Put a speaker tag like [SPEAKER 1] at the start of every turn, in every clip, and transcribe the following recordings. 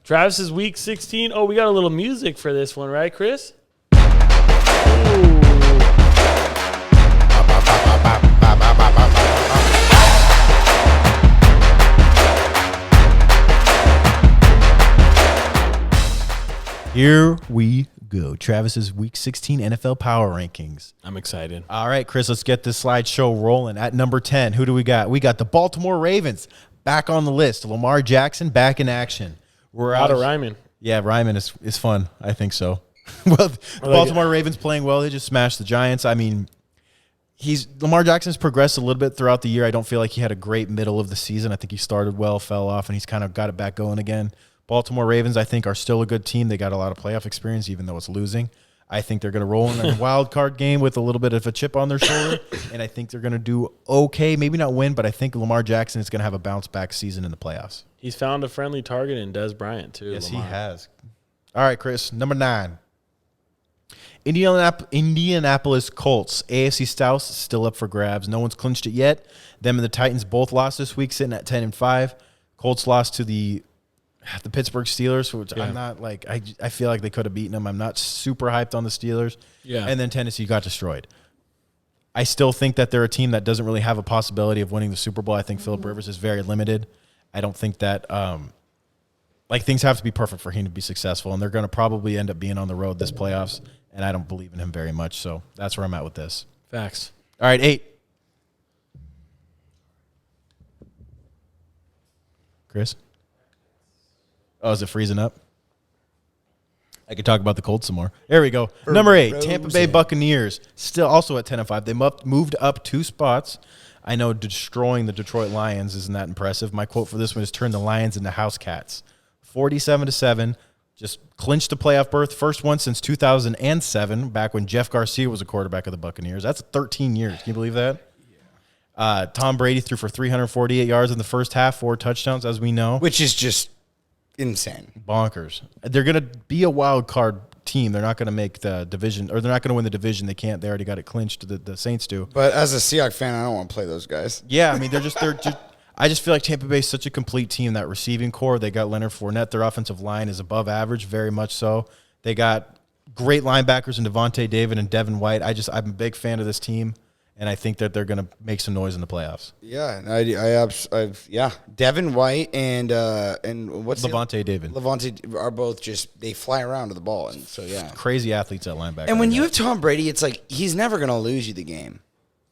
[SPEAKER 1] Travis's week 16. Oh, we got a little music for this one, right, Chris? Ooh.
[SPEAKER 2] Here we go. Travis's Week 16 NFL Power Rankings.
[SPEAKER 1] I'm excited.
[SPEAKER 2] All right, Chris, let's get this slideshow rolling. At number 10, who do we got? We got the Baltimore Ravens back on the list. Lamar Jackson back in action. We're
[SPEAKER 1] out of rhyming.
[SPEAKER 2] Yeah, rhyming is fun. I think so. Well, the Baltimore Ravens playing well. They just smashed the Giants. I mean, Lamar Jackson's progressed a little bit throughout the year. I don't feel like he had a great middle of the season. I think he started well, fell off, and he's kind of got it back going again. Baltimore Ravens, I think, are still a good team. They got a lot of playoff experience, even though it's losing. I think they're going to roll in a wild card game with a little bit of a chip on their shoulder, and I think they're going to do okay. Maybe not win, but I think Lamar Jackson is going to have a bounce-back season in the playoffs.
[SPEAKER 1] He's found a friendly target in Dez Bryant, too.
[SPEAKER 2] Yes,
[SPEAKER 1] Lamar.
[SPEAKER 2] he has. All right, Chris, number 9. Indianapolis Colts. AFC South still up for grabs. No one's clinched it yet. Them and the Titans both lost this week, sitting at 10-5. Colts lost to the Pittsburgh Steelers, which I'm not like I feel like they could have beaten them. I'm not super hyped on the Steelers. Yeah. And then Tennessee got destroyed. I still think that they're a team that doesn't really have a possibility of winning the Super Bowl. I think Phillip Rivers is very limited. I don't think that things have to be perfect for him to be successful, and they're going to probably end up being on the road this playoffs, and I don't believe in him very much. So that's where I'm at with this.
[SPEAKER 1] Facts.
[SPEAKER 2] All right, 8. Chris? Oh, is it freezing up? I could talk about the Colts some more. There we go. Number 8, Tampa Bay Buccaneers, still also at 10-5. They moved up 2 spots. I know destroying the Detroit Lions isn't that impressive. My quote for this one is turn the Lions into house cats. 47-7, just clinched the playoff berth. First one since 2007, back when Jeff Garcia was a quarterback of the Buccaneers. That's 13 years. Can you believe that? Yeah. Tom Brady threw for 348 yards in the first half, 4 touchdowns, as we know.
[SPEAKER 3] Which is just insane.
[SPEAKER 2] Bonkers. They're going to be a wild card team. They're not going to make the division, or they're not going to win the division. They can't. They already got it clinched. The Saints do.
[SPEAKER 3] But as a Seahawks fan, I don't want to play those guys.
[SPEAKER 2] Yeah, I mean, I just feel like Tampa Bay is such a complete team. That receiving core, they got Leonard Fournette. Their offensive line is above average, very much so. They got great linebackers in Devontae David and Devin White. I'm a big fan of this team, and I think that they're going to make some noise in the playoffs.
[SPEAKER 3] Yeah, yeah. Devin White and what's
[SPEAKER 2] Levante David.
[SPEAKER 3] Levante are both just they fly around to the ball, and so yeah,
[SPEAKER 2] crazy athletes at linebacker.
[SPEAKER 3] And when you have Tom Brady, it's like he's never going to lose you the game.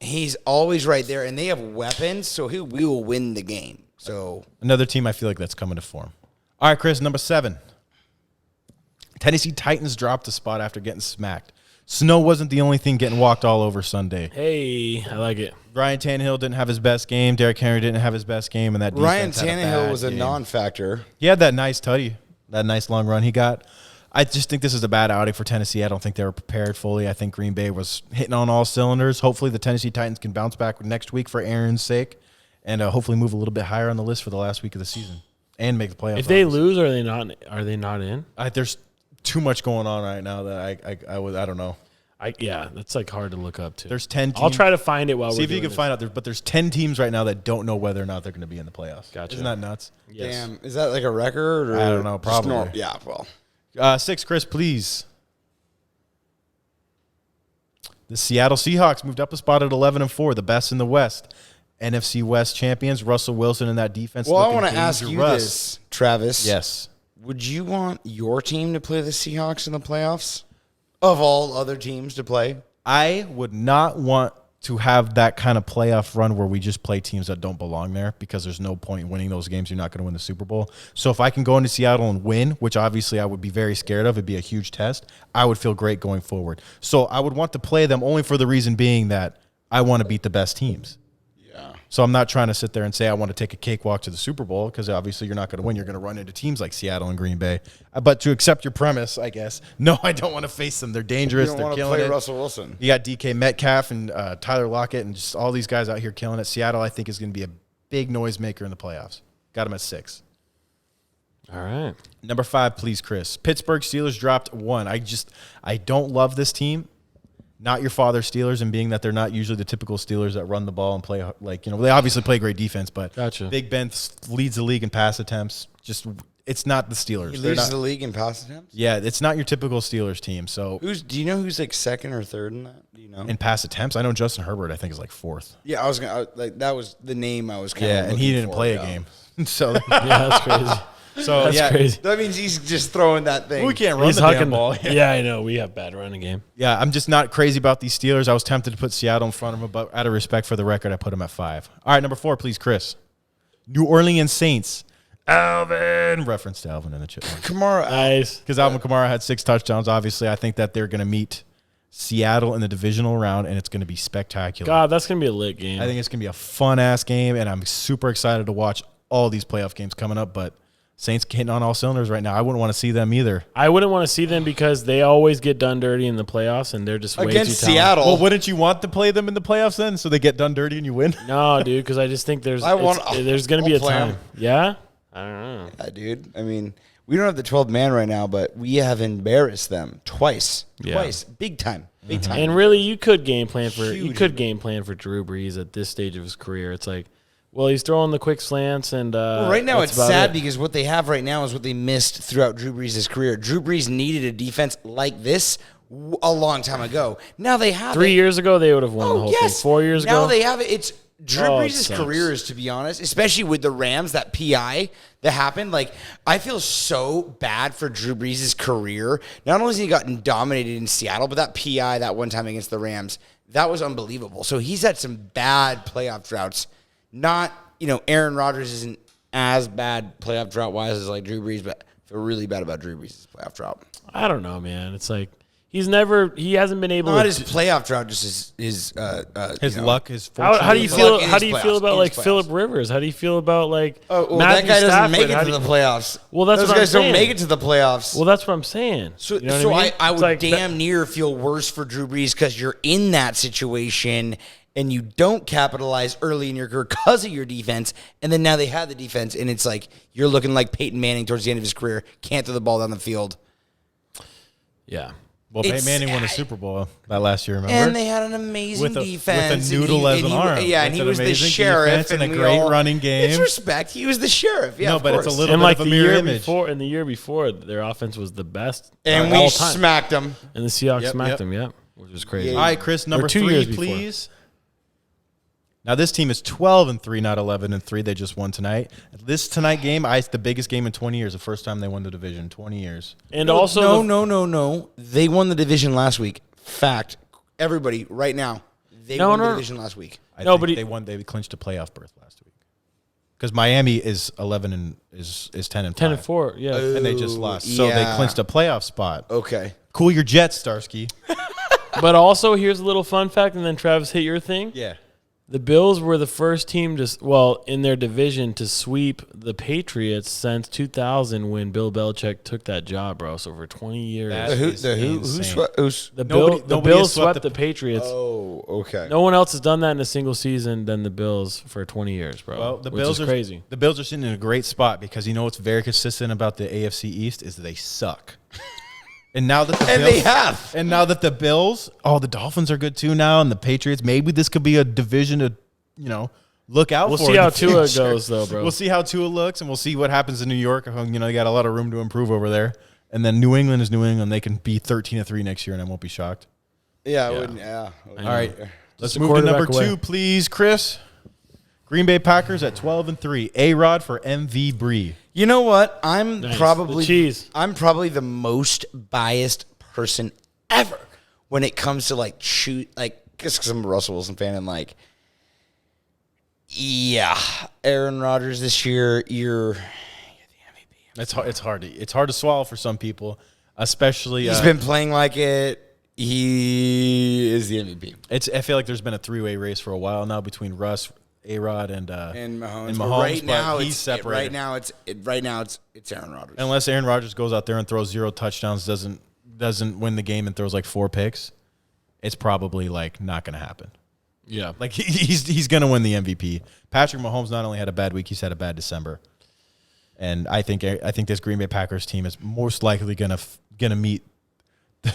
[SPEAKER 3] He's always right there, and they have weapons, so we will win the game. So
[SPEAKER 2] another team I feel like that's coming to form. All right, Chris, number 7. Tennessee Titans dropped a spot after getting smacked. Snow wasn't the only thing getting walked all over Sunday.
[SPEAKER 1] Hey, I like it.
[SPEAKER 2] Ryan Tannehill didn't have his best game. Derrick Henry didn't have his best game, and that defense
[SPEAKER 3] Ryan Tannehill was a non-factor.
[SPEAKER 2] He had that nice tutty, that nice long run he got. I just think this is a bad outing for Tennessee. I don't think they were prepared fully. I think Green Bay was hitting on all cylinders. Hopefully the Tennessee Titans can bounce back next week for Aaron's sake, and hopefully move a little bit higher on the list for the last week of the season and make the playoffs.
[SPEAKER 1] If they lose, are they not in?
[SPEAKER 2] There's too much going on right now that I don't know.
[SPEAKER 1] That's like hard to look up to.
[SPEAKER 2] There's 10 teams.
[SPEAKER 1] I'll try to find it while we're
[SPEAKER 2] see if you can find out. But there's 10 teams right now that don't know whether or not they're going to be in the playoffs.
[SPEAKER 1] Gotcha.
[SPEAKER 2] Isn't that nuts?
[SPEAKER 3] Yes. Damn, is that like a record? Or
[SPEAKER 2] I don't know. Probably.
[SPEAKER 3] Yeah. Well.
[SPEAKER 2] 6, Chris, please. The Seattle Seahawks moved up a spot at 11-4, the best in the West. NFC West champions, Russell Wilson and that defense.
[SPEAKER 3] Well, I want to ask you this, Travis.
[SPEAKER 2] Yes.
[SPEAKER 3] Would you want your team to play the Seahawks in the playoffs? Of all other teams to play?
[SPEAKER 2] I would not want to have that kind of playoff run where we just play teams that don't belong there, because there's no point in winning those games. You're not going to win the Super Bowl. So if I can go into Seattle and win, which obviously I would be very scared of, it'd be a huge test, I would feel great going forward. So I would want to play them only for the reason being that I want to beat the best teams.
[SPEAKER 3] Yeah.
[SPEAKER 2] So I'm not trying to sit there and say I want to take a cakewalk to the Super Bowl, because obviously you're not going to win. You're going to run into teams like Seattle and Green Bay. But to accept your premise, I guess, no, I don't want to face them. They're dangerous.
[SPEAKER 3] You don't
[SPEAKER 2] They're
[SPEAKER 3] want to
[SPEAKER 2] killing
[SPEAKER 3] play
[SPEAKER 2] it.
[SPEAKER 3] Russell Wilson.
[SPEAKER 2] You got DK Metcalf and Tyler Lockett and just all these guys out here killing it. Seattle, I think, is going to be a big noisemaker in the playoffs. Got them at 6.
[SPEAKER 1] All right.
[SPEAKER 2] Number 5, please, Chris. Pittsburgh Steelers dropped 1. I don't love this team. Not your father's Steelers, and being that they're not usually the typical Steelers that run the ball and play, they obviously play great defense, but
[SPEAKER 1] Gotcha.
[SPEAKER 2] Big Ben leads the league in pass attempts. Just it's not the Steelers.
[SPEAKER 3] He
[SPEAKER 2] They're
[SPEAKER 3] leads
[SPEAKER 2] not-
[SPEAKER 3] the league in pass attempts.
[SPEAKER 2] yeah, it's not your typical Steelers team. So
[SPEAKER 3] Do you know who's like second or third in that? Do you know?
[SPEAKER 2] in pass attempts, I know Justin Herbert, I think, is like 4th.
[SPEAKER 3] Yeah, that was the name I was kind of.
[SPEAKER 2] Yeah, and he didn't play a game. So
[SPEAKER 1] Yeah, that's crazy.
[SPEAKER 2] so
[SPEAKER 1] That's
[SPEAKER 2] yeah,
[SPEAKER 1] crazy.
[SPEAKER 3] That means he's just throwing that thing.
[SPEAKER 2] we can't run
[SPEAKER 1] He's
[SPEAKER 2] the damn
[SPEAKER 1] hucking
[SPEAKER 2] ball.
[SPEAKER 1] Yeah, I know. We have bad running game.
[SPEAKER 2] Yeah, I'm just not crazy about these Steelers. I was tempted to put Seattle in front of them, but out of respect for the record, I put them at 5. All right, number 4, please, Chris. New Orleans Saints. Alvin. Reference to Alvin in the chat.
[SPEAKER 3] Kamara.
[SPEAKER 1] Nice.
[SPEAKER 2] Because Alvin Kamara had 6 touchdowns. Obviously, I think that they're going to meet Seattle in the divisional round, and it's going to be spectacular.
[SPEAKER 1] God, that's going to be a lit game.
[SPEAKER 2] I think it's going to be a fun-ass game, and I'm super excited to watch all these playoff games coming up, but Saints hitting on all cylinders right now. I wouldn't want to see them either.
[SPEAKER 1] I wouldn't want to see them because they always get done dirty in the playoffs, and they're just way
[SPEAKER 3] Against
[SPEAKER 1] too talented.
[SPEAKER 3] Seattle.
[SPEAKER 2] Well, wouldn't you want to play them in the playoffs then so they get done dirty and you win?
[SPEAKER 1] No, dude, because I just think there's
[SPEAKER 3] I want-
[SPEAKER 1] there's going to be
[SPEAKER 3] I'll
[SPEAKER 1] a
[SPEAKER 3] play 'em.
[SPEAKER 1] time. Yeah? I don't know.
[SPEAKER 3] Yeah, dude. I mean, we don't have the 12 man right now, but we have embarrassed them twice.
[SPEAKER 1] Yeah.
[SPEAKER 3] Twice. Big time. Big time.
[SPEAKER 1] And really, you could game plan for
[SPEAKER 3] Huge.
[SPEAKER 1] game plan for Drew Brees at this stage of his career. It's like, well, he's throwing the quick slants, and
[SPEAKER 3] Well, right now
[SPEAKER 1] that's
[SPEAKER 3] it's
[SPEAKER 1] about
[SPEAKER 3] sad
[SPEAKER 1] it.
[SPEAKER 3] because what they have right now is what they missed throughout Drew Brees' career. Drew Brees needed a defense like this a long time ago. Now they have
[SPEAKER 1] 3
[SPEAKER 3] it.
[SPEAKER 1] years ago they would have won the whole thing. 4 years
[SPEAKER 3] now
[SPEAKER 1] ago,
[SPEAKER 3] they have it. It's Drew
[SPEAKER 1] Oh, it
[SPEAKER 3] Brees'
[SPEAKER 1] sucks.
[SPEAKER 3] career is, to be honest, especially with the Rams, that PI that happened. Like, I feel so bad for Drew Brees' career. Not only has he gotten dominated in Seattle, but that PI that one time against the Rams, that was unbelievable. So he's had some bad playoff droughts. Not, Aaron Rodgers isn't as bad playoff drought wise as like Drew Brees, but I feel really bad about Drew Brees' playoff drought.
[SPEAKER 1] I don't know, man. It's like he hasn't been able
[SPEAKER 3] Not
[SPEAKER 1] to.
[SPEAKER 3] his playoff drought, just his
[SPEAKER 2] Luck, his fortune.
[SPEAKER 1] How do you
[SPEAKER 3] Luck
[SPEAKER 1] feel?
[SPEAKER 3] in
[SPEAKER 1] How
[SPEAKER 3] his
[SPEAKER 1] do you
[SPEAKER 3] playoffs,
[SPEAKER 1] feel about
[SPEAKER 3] in
[SPEAKER 1] like
[SPEAKER 3] his playoffs.
[SPEAKER 1] Phillip Rivers? How do you feel about like
[SPEAKER 3] Oh, well,
[SPEAKER 1] Matthew
[SPEAKER 3] that guy doesn't
[SPEAKER 1] Stafford?
[SPEAKER 3] make it
[SPEAKER 1] How
[SPEAKER 3] to
[SPEAKER 1] do
[SPEAKER 3] the
[SPEAKER 1] you-
[SPEAKER 3] playoffs.
[SPEAKER 1] Well, that's
[SPEAKER 3] Those
[SPEAKER 1] what I'm
[SPEAKER 3] guys don't
[SPEAKER 1] saying.
[SPEAKER 3] make it to the playoffs.
[SPEAKER 1] Well, that's what I'm saying.
[SPEAKER 3] So,
[SPEAKER 1] You know what
[SPEAKER 3] so
[SPEAKER 1] I mean?
[SPEAKER 3] I
[SPEAKER 1] It's
[SPEAKER 3] would
[SPEAKER 1] like
[SPEAKER 3] damn near feel worse for Drew Brees because you're in that situation and you don't capitalize early in your career because of your defense, and then now they have the defense, and it's like you're looking like Peyton Manning towards the end of his career, can't throw the ball down the field.
[SPEAKER 1] Yeah.
[SPEAKER 2] Well, Peyton
[SPEAKER 3] It's
[SPEAKER 2] Manning won a
[SPEAKER 3] sad.
[SPEAKER 2] Super Bowl that last year, remember?
[SPEAKER 3] And they had an amazing
[SPEAKER 2] with a
[SPEAKER 3] defense.
[SPEAKER 2] noodle
[SPEAKER 3] and
[SPEAKER 2] as an
[SPEAKER 3] he,
[SPEAKER 2] arm.
[SPEAKER 3] Yeah, and
[SPEAKER 2] With
[SPEAKER 3] he
[SPEAKER 2] an
[SPEAKER 3] was the
[SPEAKER 2] amazing
[SPEAKER 3] sheriff.
[SPEAKER 2] defense and a
[SPEAKER 3] we
[SPEAKER 2] great
[SPEAKER 3] all-
[SPEAKER 2] running game.
[SPEAKER 3] It's respect. He was the sheriff. Yeah,
[SPEAKER 2] No,
[SPEAKER 3] of
[SPEAKER 2] but it's
[SPEAKER 3] course.
[SPEAKER 2] a little
[SPEAKER 1] And
[SPEAKER 2] bit
[SPEAKER 1] like
[SPEAKER 2] of a
[SPEAKER 1] the
[SPEAKER 2] mirror
[SPEAKER 1] year
[SPEAKER 2] image.
[SPEAKER 1] before, in the year before, their offense was the best
[SPEAKER 3] And
[SPEAKER 1] of
[SPEAKER 3] we
[SPEAKER 1] all time.
[SPEAKER 3] smacked them.
[SPEAKER 1] And the Seahawks
[SPEAKER 2] Yep,
[SPEAKER 1] smacked
[SPEAKER 2] yep.
[SPEAKER 1] them. Yep, which was crazy.
[SPEAKER 3] Yeah.
[SPEAKER 2] All right, Chris, number
[SPEAKER 1] 2
[SPEAKER 2] 3,
[SPEAKER 1] years before.
[SPEAKER 2] please. Now, this team is 12-3, not 11-3. They just won tonight. This tonight game, it's the biggest game in 20 years. The first time they won the division, 20 years.
[SPEAKER 1] And also,
[SPEAKER 3] No. They won the division last week. Fact. Everybody, right now, they won the division last week.
[SPEAKER 2] I
[SPEAKER 1] No,
[SPEAKER 2] think
[SPEAKER 1] but
[SPEAKER 2] they clinched a playoff berth last week. Because Miami is 11 and is 10-5.
[SPEAKER 1] 10-4. Yeah.
[SPEAKER 2] And they just lost. So they
[SPEAKER 3] yeah.
[SPEAKER 2] clinched a playoff spot.
[SPEAKER 3] Okay.
[SPEAKER 2] Cool your jets, Starsky.
[SPEAKER 1] But also, here's a little fun fact, and then Travis, hit your thing.
[SPEAKER 2] Yeah.
[SPEAKER 1] The Bills were the first team in their division to sweep the Patriots since 2000 when Bill Belichick took that job, bro. So for 20 years,
[SPEAKER 2] That
[SPEAKER 3] Who
[SPEAKER 2] is
[SPEAKER 3] insane.
[SPEAKER 2] insane.
[SPEAKER 1] the
[SPEAKER 2] nobody
[SPEAKER 1] Bills
[SPEAKER 2] has swept
[SPEAKER 1] swept the Patriots.
[SPEAKER 3] Oh, okay.
[SPEAKER 1] No one else has done that in a single season than the Bills for 20 years, bro.
[SPEAKER 2] Well, the
[SPEAKER 1] which
[SPEAKER 2] Bills
[SPEAKER 1] is
[SPEAKER 2] are
[SPEAKER 1] crazy.
[SPEAKER 2] The Bills are sitting in a great spot because you know what's very consistent about the AFC East is they suck. And now that the
[SPEAKER 3] And
[SPEAKER 2] Bills,
[SPEAKER 3] they have.
[SPEAKER 2] And now that the Bills, the Dolphins are good too now, and the Patriots, maybe this could be a division to, look out
[SPEAKER 1] We'll
[SPEAKER 2] for.
[SPEAKER 1] see
[SPEAKER 2] in
[SPEAKER 1] how
[SPEAKER 2] the
[SPEAKER 1] Tua
[SPEAKER 2] future.
[SPEAKER 1] goes, though, bro.
[SPEAKER 2] We'll see how Tua looks, and we'll see what happens in New York. They got a lot of room to improve over there. And then New England is New England. They can be 13-3 next year, and I won't be shocked.
[SPEAKER 3] Yeah, I
[SPEAKER 1] Yeah.
[SPEAKER 3] wouldn't. Yeah.
[SPEAKER 1] I
[SPEAKER 2] All right,
[SPEAKER 1] know.
[SPEAKER 2] let's
[SPEAKER 1] Just a
[SPEAKER 2] move to number
[SPEAKER 1] quarterback
[SPEAKER 2] 2,
[SPEAKER 1] away.
[SPEAKER 2] please, Chris. Green Bay Packers at 12-3. A-Rod for MV Bree.
[SPEAKER 3] You know what? I'm
[SPEAKER 1] Nice.
[SPEAKER 3] probably
[SPEAKER 1] The cheese.
[SPEAKER 3] I'm probably the most biased person ever when it comes to because I'm a Russell Wilson fan and Aaron Rodgers this year, you're the MVP.
[SPEAKER 2] It's hard to swallow for some people, especially.
[SPEAKER 3] He's been playing like it. He is the MVP.
[SPEAKER 2] I feel like there's been a 3-way race for a while now between Russ, A-Rod, and
[SPEAKER 3] Mahomes. But
[SPEAKER 2] Mahomes,
[SPEAKER 3] right
[SPEAKER 2] but
[SPEAKER 3] now,
[SPEAKER 2] he's
[SPEAKER 3] it's
[SPEAKER 2] separated.
[SPEAKER 3] right now it's Aaron Rodgers.
[SPEAKER 2] Unless Aaron Rodgers goes out there and throws 0 touchdowns, doesn't win the game and throws 4 picks, it's probably not going to happen.
[SPEAKER 1] Yeah.
[SPEAKER 2] He's going to win the MVP. Patrick Mahomes not only had a bad week, he's had a bad December. And I think this Green Bay Packers team is most likely going to meet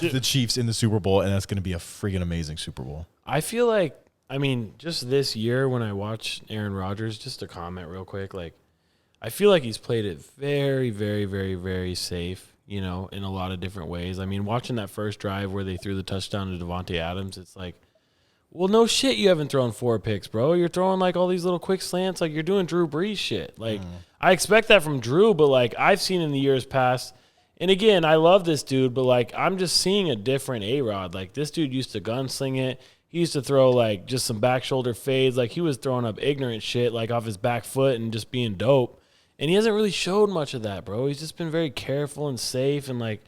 [SPEAKER 2] the Chiefs in the Super Bowl, and that's going to be a freaking amazing Super Bowl.
[SPEAKER 1] I feel just this year when I watch Aaron Rodgers, just to comment real quick, I feel like he's played it very, very, very, very safe, in a lot of different ways. I mean, watching that first drive where they threw the touchdown to Devontae Adams, it's like, well, no shit, you haven't thrown 4 picks, bro. You're throwing, like, all these little quick slants. Like, you're doing Drew Brees shit. Like, I expect that from Drew, but, like, I've seen in the years past, and, again, I love this dude, but, like, I'm just seeing a different A-Rod. Like, this dude used to gunsling it. He used to throw, like, just some back shoulder fades. Like, he was throwing up ignorant shit, like, off his back foot and just being dope. And he hasn't really showed much of that, bro. He's just been very careful and safe, and, like,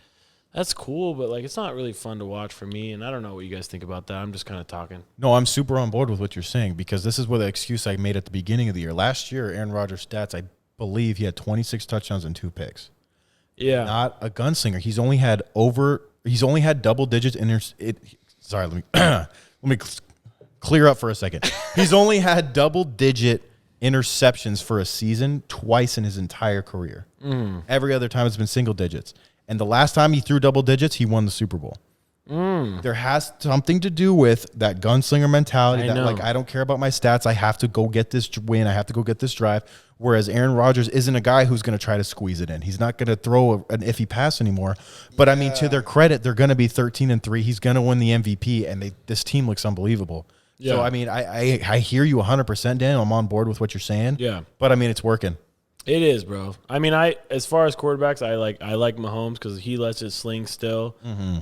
[SPEAKER 1] that's cool, but, like, it's not really fun to watch for me, and I don't know what you guys think about that. I'm just kind of talking.
[SPEAKER 2] No, I'm super on board with what you're saying because this is where the excuse I made at the beginning of the year. Last year, Aaron Rodgers' stats, I believe he had 26 touchdowns and 2 picks.
[SPEAKER 1] Yeah.
[SPEAKER 2] Not a gunslinger. He's only had double digits sorry, let me clear up for a second. He's only had double-digit interceptions for a season twice in his entire career. Every other time it's been single digits. And the last time he threw double digits, he won the Super Bowl. There has something to do with that gunslinger mentality like, I don't care about my stats. I have to go get this win. I have to go get this drive. Whereas Aaron Rodgers isn't a guy who's going to try to squeeze it in. He's not going to throw an iffy pass anymore. But, I mean, to their credit, they're going to be 13-3. He's going to win the MVP, and this team looks unbelievable. Yeah. So, I mean, I hear you 100%, Dan. I'm on board with what you're saying. Yeah. But, I mean, it's working.
[SPEAKER 1] It is, bro. I mean, as far as quarterbacks, I like Mahomes because he lets it sling still,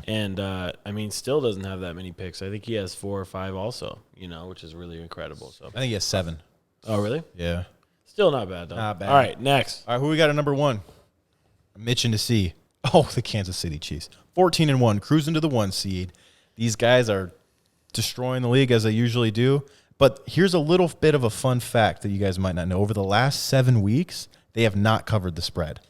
[SPEAKER 1] and I mean, still doesn't have that many picks. I think he has 4 or 5 also, which is really incredible. So
[SPEAKER 2] I think he has 7.
[SPEAKER 1] Oh, really?
[SPEAKER 2] Yeah.
[SPEAKER 1] Still not bad though.
[SPEAKER 2] Not bad.
[SPEAKER 1] All right, next.
[SPEAKER 2] All right, who we got at number 1? Mitch and to C. Oh, the Kansas City Chiefs, 14-1, cruising to the 1 seed. These guys are destroying the league as they usually do. But here's a little bit of a fun fact that you guys might not know. Over the last 7 weeks, they have not covered the spread.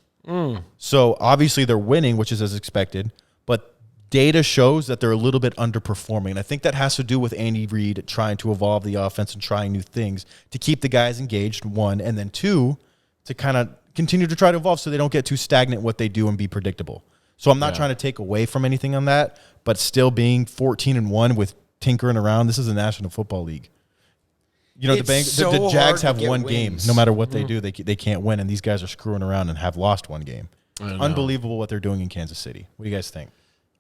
[SPEAKER 2] So obviously they're winning, which is as expected, but data shows that they're a little bit underperforming. And I think that has to do with Andy Reid trying to evolve the offense and trying new things to keep the guys engaged, 1, and then 2, to kind of continue to try to evolve so they don't get too stagnant what they do and be predictable. So I'm not trying to take away from anything on that, but still being 14-1 with tinkering around, this is the National Football League. The Jags have 1 game. No matter what they do, they can't win, and these guys are screwing around and have lost 1 game. Unbelievable what they're doing in Kansas City. What do you guys think?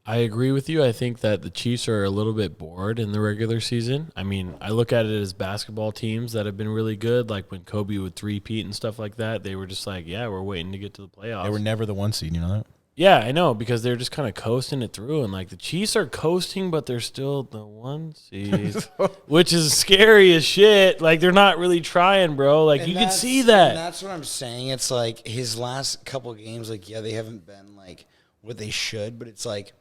[SPEAKER 1] I agree with you. I think that the Chiefs are a little bit bored in the regular season. I mean, I look at it as basketball teams that have been really good, like when Kobe would three-peat and stuff like that. They were just like, yeah, we're waiting to get to the playoffs.
[SPEAKER 2] They were never the 1 seed, you know that?
[SPEAKER 1] Yeah, I know, because they're just kind of coasting it through. And, like, the Chiefs are coasting, but they're still the 1 seed, which is scary as shit. Like, they're not really trying, bro. Like, and you can see that.
[SPEAKER 3] And that's what I'm saying. It's like his last couple games, like, yeah, they haven't been, like, what they should. But it's like,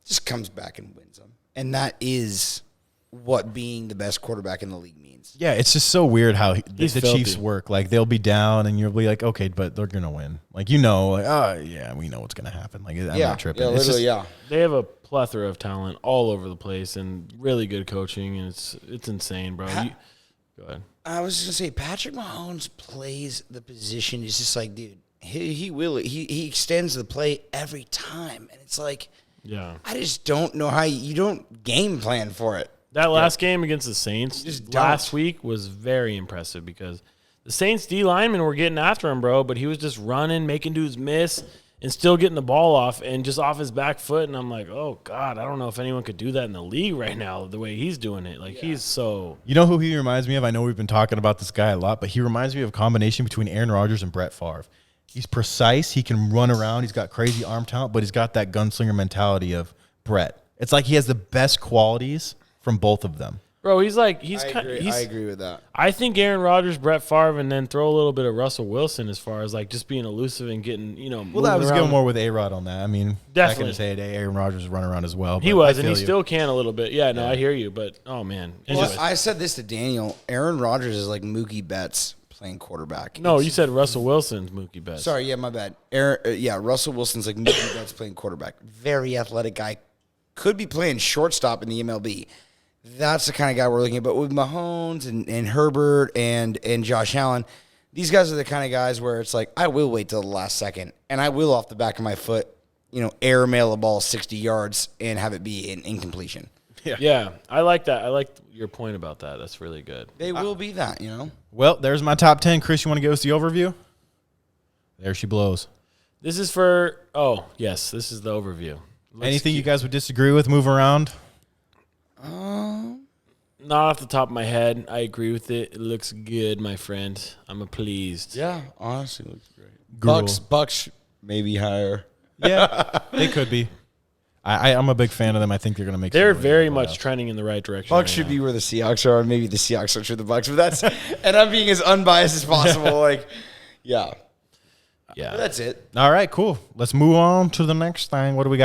[SPEAKER 3] just comes back and wins them. And that is what being the best quarterback in the league means.
[SPEAKER 2] Yeah, it's just so weird how the Chiefs work. Like, they'll be down, and you'll be like, okay, but they're going to win. Like, yeah, we know what's going to happen. Like, I'm not tripping.
[SPEAKER 3] Yeah, literally,
[SPEAKER 1] They have a plethora of talent all over the place and really good coaching, and it's insane, bro. Go ahead.
[SPEAKER 3] I was just going to say, Patrick Mahomes plays the position. It's just like, dude, he extends the play every time. And it's like, I just don't know how you don't game plan for it.
[SPEAKER 1] That last game against the Saints last week was very impressive because the Saints D linemen were getting after him, bro, but he was just running, making dudes miss, and still getting the ball off and just off his back foot. And I'm like, oh, God, I don't know if anyone could do that in the league right now the way he's doing it. Like, he's so...
[SPEAKER 2] You know who he reminds me of? I know we've been talking about this guy a lot, but he reminds me of a combination between Aaron Rodgers and Brett Favre. He's precise. He can run around. He's got crazy arm talent, but he's got that gunslinger mentality of Brett. It's like he has the best qualities from both of them.
[SPEAKER 1] Bro, I
[SPEAKER 3] agree with that.
[SPEAKER 1] I think Aaron Rodgers, Brett Favre, and then throw a little bit of Russell Wilson as far as like just being elusive and getting,
[SPEAKER 2] Well, that was going more with A-Rod on that. I mean,
[SPEAKER 1] definitely.
[SPEAKER 2] Back in the day, Aaron Rodgers was running around as well.
[SPEAKER 1] He was, and he still can a little bit. Yeah, no, I hear you, but oh man.
[SPEAKER 3] Well, I said this to Daniel. Aaron Rodgers is like Mookie Betts playing quarterback.
[SPEAKER 1] No, you said Russell Wilson's Mookie Betts.
[SPEAKER 3] Sorry, yeah, my bad. Russell Wilson's like Mookie Betts playing quarterback. Very athletic guy. Could be playing shortstop in the MLB. That's the kind of guy we're looking at. But with Mahomes and Herbert and Josh Allen, these guys are the kind of guys where it's like, I will wait till the last second, and I will off the back of my foot, airmail a ball 60 yards and have it be an incompletion.
[SPEAKER 1] Yeah, I like that. I like your point about that. That's really good.
[SPEAKER 3] They will be that,
[SPEAKER 2] Well, there's my top 10. Chris, you want to give us the overview? There she blows.
[SPEAKER 1] This is for, oh, yes, this is the overview.
[SPEAKER 2] Anything you guys would disagree with? Move around.
[SPEAKER 1] Not off the top of my head. I agree with it. It looks good, my friend. I'm pleased.
[SPEAKER 3] Yeah, honestly, looks great.
[SPEAKER 2] Gruel.
[SPEAKER 3] Bucks maybe higher.
[SPEAKER 2] Yeah, they could be. I'm a big fan of them. I think they're going to make.
[SPEAKER 1] They're very much trending in the right direction.
[SPEAKER 3] Bucks should be where the Seahawks are, or maybe the Seahawks are the Bucks. But that's, and I'm being as unbiased as possible. Like, yeah.
[SPEAKER 1] Yeah.
[SPEAKER 3] But that's it.
[SPEAKER 2] All right, cool. Let's move on to the next thing. What do we got?